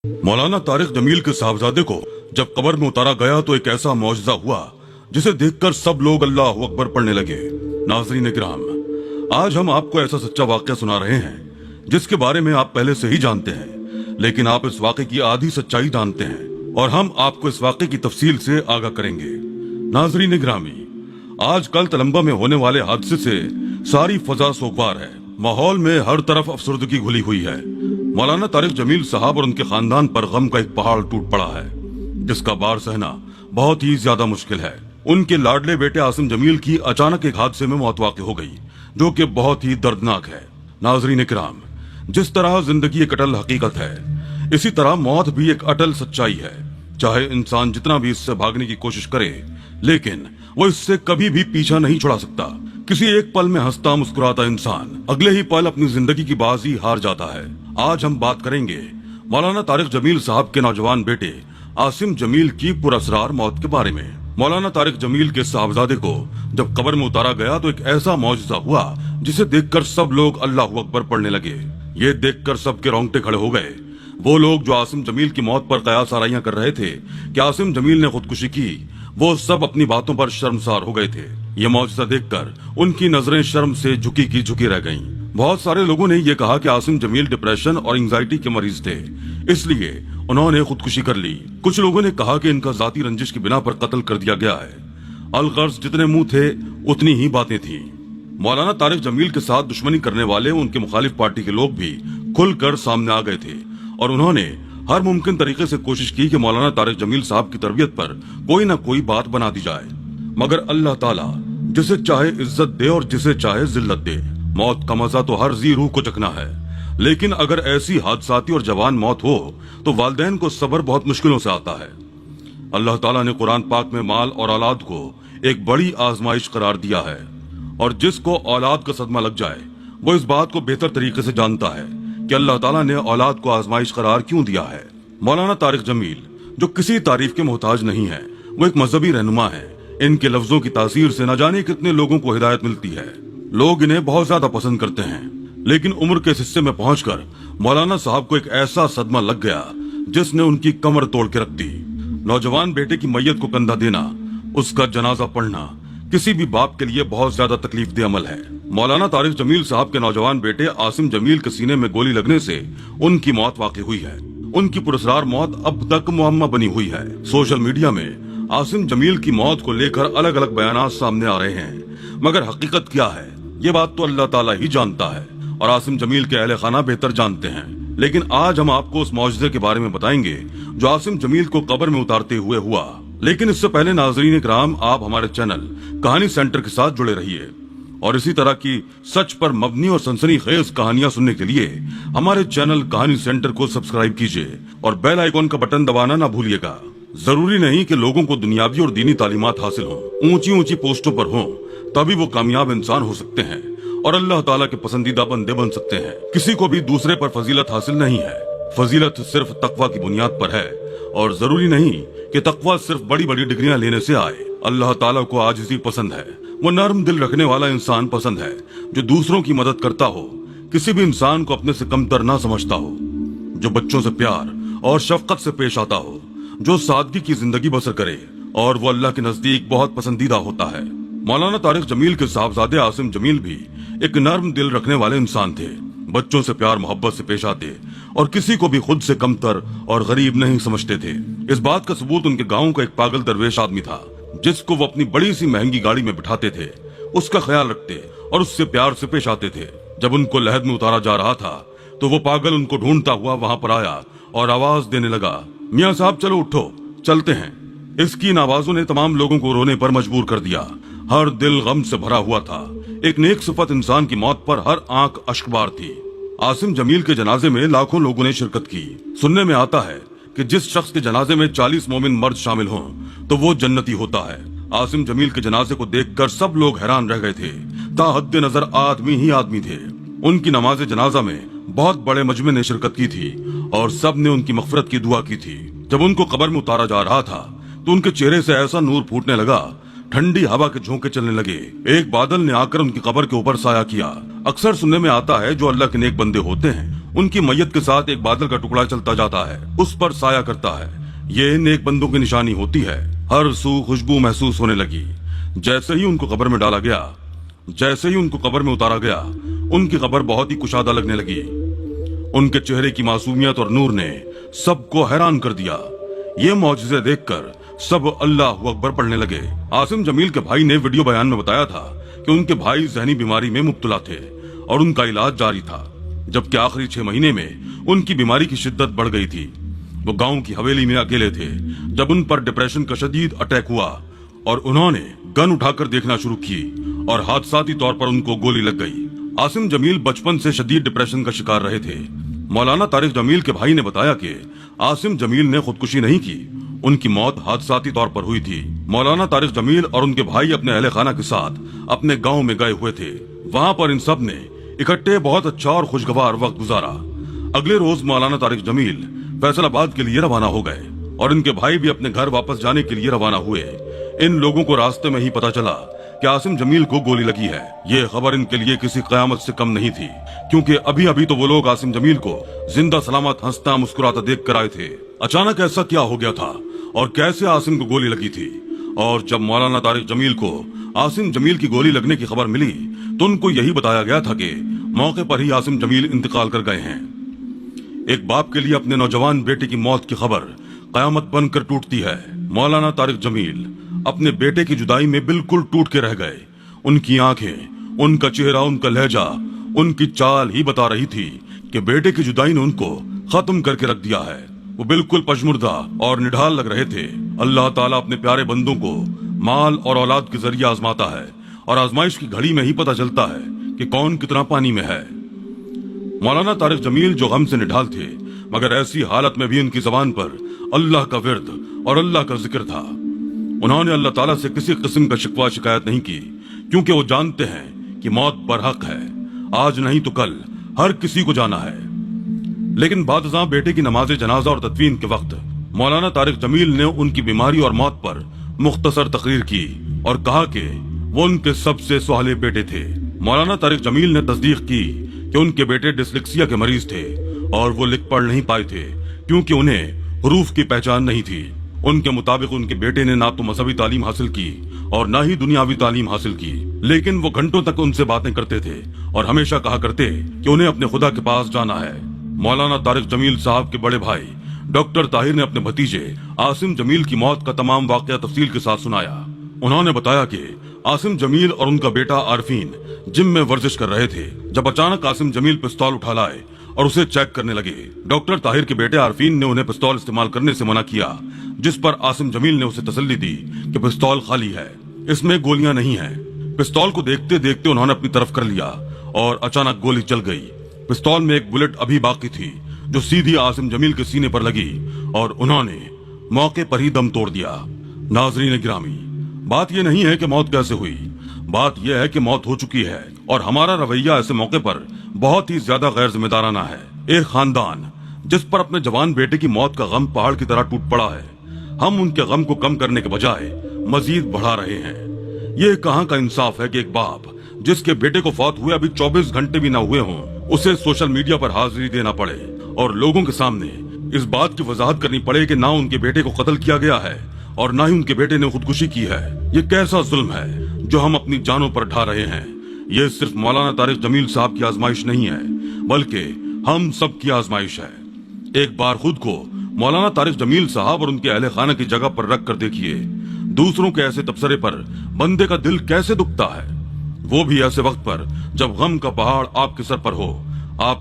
मौलाना तारिक जमील के साहबजादे को जब कब्र में उतारा गया तो एक ऐसा मौजज़ा हुआ जिसे देखकर सब लोग अल्लाह अकबर पढ़ने लगे। नाज़रीन किराम, आज हम आपको ऐसा सच्चा वाक़या सुना रहे हैं जिसके बारे में आप पहले से ही जानते हैं, लेकिन आप इस वाक़े की आधी सच्चाई जानते हैं और हम आपको इस वाक़े की तफसील से आगाह करेंगे। नाज़रीन गिरामी, आज कल तलंबा में होने वाले हादसे से सारी फजा सोगवार है। माहौल में हर तरफ अफसरदगी घुली हुई है। मौलाना तारिक जमील साहब और उनके खानदान पर गम का एक पहाड़ टूट पड़ा है जिसका बार सहना बहुत ही ज्यादा मुश्किल है। उनके लाडले बेटे आसिम जमील की अचानक एक हादसे में मौत वाक़ हो गई जो कि बहुत ही दर्दनाक है। नाज़रीन किराम, जिस तरह जिंदगी एक अटल हकीकत है, इसी तरह मौत भी एक अटल सच्चाई है। चाहे इंसान जितना भी इससे भागने की कोशिश करे, लेकिन वो इससे कभी भी पीछा नहीं छुड़ा सकता। किसी एक पल में हंसता मुस्कुराता इंसान अगले ही पल अपनी जिंदगी की बाजी हार जाता है। आज हम बात करेंगे मौलाना तारिक जमील साहब के नौजवान बेटे आसिम जमील की पुरअसरार मौत के बारे में। मौलाना तारिक जमील के साहबजादे को जब कब्र में उतारा गया तो एक ऐसा मौजज़ा हुआ जिसे देखकर सब लोग अल्लाहू अकबर पढ़ने लगे। ये देखकर सबके रोंगटे खड़े हो गए। वो लोग जो आसिम जमील की मौत पर कयास आराइयां कर रहे थे कि आसिम जमील ने खुदकुशी की, वो सब अपनी बातों पर शर्मसार हो गए थे। ये मौजज़ा देखकर उनकी नजरें शर्म से झुकी की झुकी रह गईं। बहुत सारे लोगों ने ये कहा कि आसिम जमील डिप्रेशन और एंजाइटी के मरीज थे, इसलिए उन्होंने खुदकुशी कर ली। कुछ लोगों ने कहा कि इनका जाती रंजिश की बिना पर कत्ल कर दिया गया है। अलगर्ज जितने मुंह थे उतनी ही बातें थी। मौलाना तारिक जमील के साथ दुश्मनी करने वाले उनके मुखालिफ पार्टी के लोग भी खुलकर सामने आ गए थे और उन्होंने हर मुमकिन तरीके से कोशिश की कि मौलाना तारिक जमील साहब की तरबियत पर कोई ना कोई बात बना दी जाए। मगर अल्लाह ताला जिसे चाहे इज्जत दे और जिसे चाहे जिल्लत दे। मौत का मजा तो हर जी रूह को चखना है, लेकिन अगर ऐसी हादसाती और जवान मौत हो तो वालिदैन को सब्र बहुत मुश्किलों से आता है। अल्लाह ताला ने कुरान पाक में माल और औलाद को एक बड़ी आजमाइश करार दिया है और जिसको औलाद का सदमा लग जाए वो इस बात को बेहतर तरीके से जानता है कि अल्लाह ताला ने औलाद को आजमाइश करार क्यों दिया है। मौलाना तारिक जमील जो किसी तारीफ के मोहताज नहीं है, वो एक मजहबी रहनुमा है। इनके लफ्जों की तासीर से न जाने कितने लोगों को हिदायत मिलती है। लोग इन्हें बहुत ज्यादा पसंद करते हैं, लेकिन उम्र के इस हिस्से में पहुंचकर मौलाना साहब को एक ऐसा सदमा लग गया जिसने उनकी कमर तोड़ के रख दी। नौजवान बेटे की मैयत को कंधा देना, उसका जनाजा पढ़ना किसी भी बाप के लिए बहुत ज्यादा तकलीफ दे अमल है। मौलाना तारिक जमील साहब के नौजवान बेटे आसिम जमील के सीने में गोली लगने से उनकी मौत वाक़ई हुई है। उनकी पुरस्कार मौत अब तक मुअम्मा बनी हुई है। सोशल मीडिया में आसिम जमील की मौत को लेकर अलग अलग बयानात सामने आ रहे हैं, मगर हकीकत क्या है ये बात तो अल्लाह ताला ही जानता है और आसिम जमील के अहले खाना बेहतर जानते हैं। लेकिन आज हम आपको उस मौजज़े के बारे में बताएंगे जो आसिम जमील को कब्र में उतारते हुए हुआ। लेकिन इससे पहले नाज़रीन इकराम, आप हमारे चैनल कहानी सेंटर के साथ जुड़े रहिए और इसी तरह की सच पर मबनी और सनसनीखेज कहानियां सुनने के लिए हमारे चैनल कहानी सेंटर को सब्सक्राइब कीजिए और बेल आइकॉन का बटन दबाना ना भूलिएगा। जरूरी नहीं कि लोगों को दुनियावी और दीनी तालीमात हासिल हो, ऊंची ऊंची पोस्टों पर हो, तभी वो कामयाब इंसान हो सकते हैं और अल्लाह ताला के पसंदीदा बंदे बन सकते हैं। किसी को भी दूसरे पर फजीलत हासिल नहीं है। फजीलत सिर्फ तकवा की बुनियाद पर है और जरूरी नहीं कि तकवा सिर्फ बड़ी बड़ी डिग्रियां लेने से आए। अल्लाह ताला को आजिज़ी पसंद है। वो नर्म दिल रखने वाला इंसान पसंद है जो दूसरों की मदद करता हो, किसी भी इंसान को अपने से कमतर ना समझता हो, जो बच्चों से प्यार और शफकत से पेश आता हो, जो सादगी की जिंदगी बसर करे और वो अल्लाह के नजदीक बहुत पसंदीदा होता है। मौलाना तारिक जमील के साहबजादे आसिम जमील भी एक नर्म दिल रखने वाले इंसान थे। बच्चों से प्यार मोहब्बत से पेश आते और किसी को भी खुद से कमतर और गरीब नहीं समझते थे। इस बात का सबूत उनके गांव का एक पागल दरवेश आदमी था जिसको वो अपनी बड़ी सी महंगी गाड़ी में बिठाते थे, उसका ख्याल रखते और उससे प्यार से पेश आते थे। जब उनको लहद में उतारा जा रहा था तो वो पागल उनको ढूंढता हुआ वहां पर आया और आवाज देने लगा, मियाँ साहब चलो उठो, चलते हैं। इसकी इन आवाजों ने तमाम लोगों को रोने पर मजबूर कर दिया। हर दिल गम से भरा हुआ था। एक नेक सिफत इंसान की मौत पर हर आंख अश्कबार थी। आसिम जमील के जनाजे में लाखों लोगों ने शिरकत की। सुनने में आता है कि जिस शख्स के जनाजे में 40 मोमिन मर्द शामिल हों तो वो जन्नती होता है। आसिम जमील के जनाजे को देखकर सब लोग हैरान रह गए थे। ताहद्दे नजर आदमी ही आदमी थे। उनकी नमाज जनाजा में बहुत बड़े मजमे ने शिरकत की थी और सब ने उनकी मगफरत की दुआ की थी। जब उनको कब्र में उतारा जा रहा था तो उनके चेहरे से ऐसा नूर फूटने लगा, ठंडी हवा के झोंके चलने लगे। एक बादल ने आकर उनकी कब्र के ऊपर साया किया। अक्सर सुनने में आता है जो अल्लाह के नेक बंदे होते हैं ان کی میت کے ساتھ ایک بادل کا ٹکڑا چلتا جاتا ہے، اس پر سایہ کرتا ہے۔ یہ نیک بندوں کی نشانی ہوتی ہے۔ ہر سو خوشبو محسوس ہونے لگی۔ جیسے ہی ان کو قبر میں ڈالا گیا، جیسے ہی ان کو قبر میں اتارا گیا، ان کی قبر بہت ہی کشادہ لگنے لگی۔ ان کے چہرے کی معصومیت اور نور نے سب کو حیران کر دیا۔ یہ معجزے دیکھ کر سب اللہ اکبر پڑھنے لگے۔ عاصم جمیل کے بھائی نے ویڈیو بیان میں بتایا تھا کہ ان کے بھائی ذہنی بیماری میں مبتلا تھے اور ان کا علاج جاری تھا، جبکہ آخری 6 مہینے میں ان کی بیماری کی شدت بڑھ گئی تھی۔ وہ گاؤں کی حویلی میں اکیلے تھے جب ان پر ڈپریشن کا شدید اٹیک ہوا اور انہوں نے گن اٹھا کر دیکھنا شروع کی اور حادثاتی طور پر ان کو گولی لگ گئی۔ عاصم جمیل بچپن سے شدید ڈپریشن کا شکار رہے تھے۔ مولانا طارق جمیل کے بھائی نے بتایا کہ عاصم جمیل نے خودکشی نہیں کی، ان کی موت حادثاتی طور پر ہوئی تھی۔ مولانا طارق جمیل اور ان کے بھائی اپنے اہل خانہ کے ساتھ اپنے گاؤں میں گئے ہوئے تھے۔ وہاں پر ان سب نے اکٹھے بہت اچھا اور خوشگوار وقت گزارا۔ اگلے روز مولانا طارق جمیل فیصل آباد کے لیے روانہ ہو گئے اور ان کے بھائی بھی اپنے گھر واپس جانے کے لیے روانہ ہوئے۔ ان لوگوں کو راستے میں ہی پتا چلا کہ عاصم جمیل کو گولی لگی ہے۔ یہ خبر ان کے لیے کسی قیامت سے کم نہیں تھی، کیونکہ ابھی تو وہ لوگ عاصم جمیل کو زندہ سلامت ہنستا مسکراتا دیکھ کر آئے تھے۔ اچانک ایسا کیا ہو گیا تھا اور کیسے عاصم کو گولی لگی تھی؟ اور جب مولانا طارق جمیل کو عاصم جمیل کی گولی لگنے کی خبر ملی تو ان کو یہی بتایا گیا تھا کہ موقع پر ہی عاصم جمیل انتقال کر گئے ہیں۔ ایک باپ کے لیے اپنے نوجوان بیٹے کی موت کی خبر قیامت بن کر ٹوٹتی ہے۔ مولانا طارق جمیل اپنے بیٹے کی جدائی میں بالکل ٹوٹ کے رہ گئے۔ ان کی آنکھیں، ان کا چہرہ، ان کا لہجہ، ان کی چال ہی بتا رہی تھی کہ بیٹے کی جدائی نے ان کو ختم کر کے رکھ دیا ہے۔ وہ بالکل پشمردہ اور نڈھال لگ رہے تھے۔ اللہ تعالیٰ اپنے پیارے بندوں کو مال اور اولاد کے ذریعے آزماتا ہے اور آزمائش کی گھڑی میں ہی پتہ چلتا ہے کہ کون کتنا پانی میں ہے۔ مولانا طارق جمیل جو غم سے نڈھال تھے، مگر ایسی حالت میں بھی ان کی زبان پر اللہ کا ورد اور اللہ کا ذکر تھا۔ انہوں نے اللہ تعالیٰ سے کسی قسم کا شکوہ شکایت نہیں کی، کیونکہ وہ جانتے ہیں کہ موت برحق ہے، آج نہیں تو کل ہر کسی کو جانا ہے۔ لیکن بعد ازاں بیٹے کی نماز جنازہ اور تدفین کے وقت مولانا طارق جمیل نے ان کی بیماری اور موت پر مختصر تقریر کی اور کہا کہ وہ ان کے سب سے سہالے بیٹے تھے۔ مولانا طارق جمیل نے تصدیق کی کہ ان کے بیٹے ڈسلیکسیا کے مریض تھے اور وہ لکھ پڑھ نہیں پائے تھے کیونکہ انہیں حروف کی پہچان نہیں تھی۔ ان کے مطابق ان کے بیٹے نے نہ تو مذہبی تعلیم حاصل کی اور نہ ہی دنیاوی تعلیم حاصل کی، لیکن وہ گھنٹوں تک ان سے باتیں کرتے تھے اور ہمیشہ کہا کرتے کہ انہیں اپنے خدا کے پاس جانا ہے۔ مولانا طارق جمیل صاحب کے بڑے بھائی ڈاکٹر طاہر نے اپنے بھتیجے عاصم جمیل کی موت کا تمام واقعہ تفصیل کے ساتھ سنایا۔ انہوں نے بتایا کہ عاصم جمیل اور ان کا بیٹا عارفین جم میں ورزش کر رہے تھے جب اچانک عاصم جمیل پستول اٹھا لائے اور اسے چیک کرنے لگے۔ ڈاکٹر طاہر کے بیٹے عارفین نے انہیں پستول استعمال کرنے سے منع کیا، جس پر عاصم جمیل نے اسے تسلی دی کہ پستول خالی ہے، اس میں گولیاں نہیں ہیں۔ پستول کو دیکھتے دیکھتے انہوں نے اپنی طرف کر لیا اور اچانک گولی چل گئی۔ پستول میں ایک بلٹ ابھی باقی تھی جو سیدھی عاصم جمیل کے سینے پر لگی اور انہوں نے موقع پر ہی دم توڑ دیا۔ ناظرین گرامی، بات یہ نہیں ہے کہ موت کیسے ہوئی، بات یہ ہے کہ موت ہو چکی ہے اور ہمارا رویہ ایسے موقع پر بہت ہی زیادہ غیر ذمہ دارانہ ہے۔ ایک خاندان جس پر اپنے جوان بیٹے کی موت کا غم پہاڑ کی طرح ٹوٹ پڑا ہے، ہم ان کے غم کو کم کرنے کے بجائے مزید بڑھا رہے ہیں۔ یہ کہاں کا انصاف ہے کہ ایک باپ جس کے بیٹے کو فوت ہوئے ابھی 24 گھنٹے بھی نہ ہوئے ہوں، اسے سوشل میڈیا پر حاضری دینا پڑے اور لوگوں کے سامنے اس بات کی وضاحت کرنی پڑے کہ نہ ان کے بیٹے کو قتل کیا گیا ہے اور نہ ہی ان کے بیٹے نے خودکشی کی ہے۔ یہ کیسا ظلم ہے جو ہم اپنی جانوں پر ڈھا رہے ہیں؟ یہ صرف مولانا طارق جمیل صاحب کی آزمائش نہیں ہے، بلکہ ہم سب کی آزمائش ہے۔ ایک بار خود کو مولانا طارق جمیل صاحب اور ان کے اہل خانہ کی جگہ پر رکھ کر دیکھیے، دوسروں کے ایسے تبصرے پر بندے کا دل کیسے دکھتا ہے، وہ بھی ایسے وقت پر جب غم کا پہاڑ آپ کے سر پر ہو۔ آپ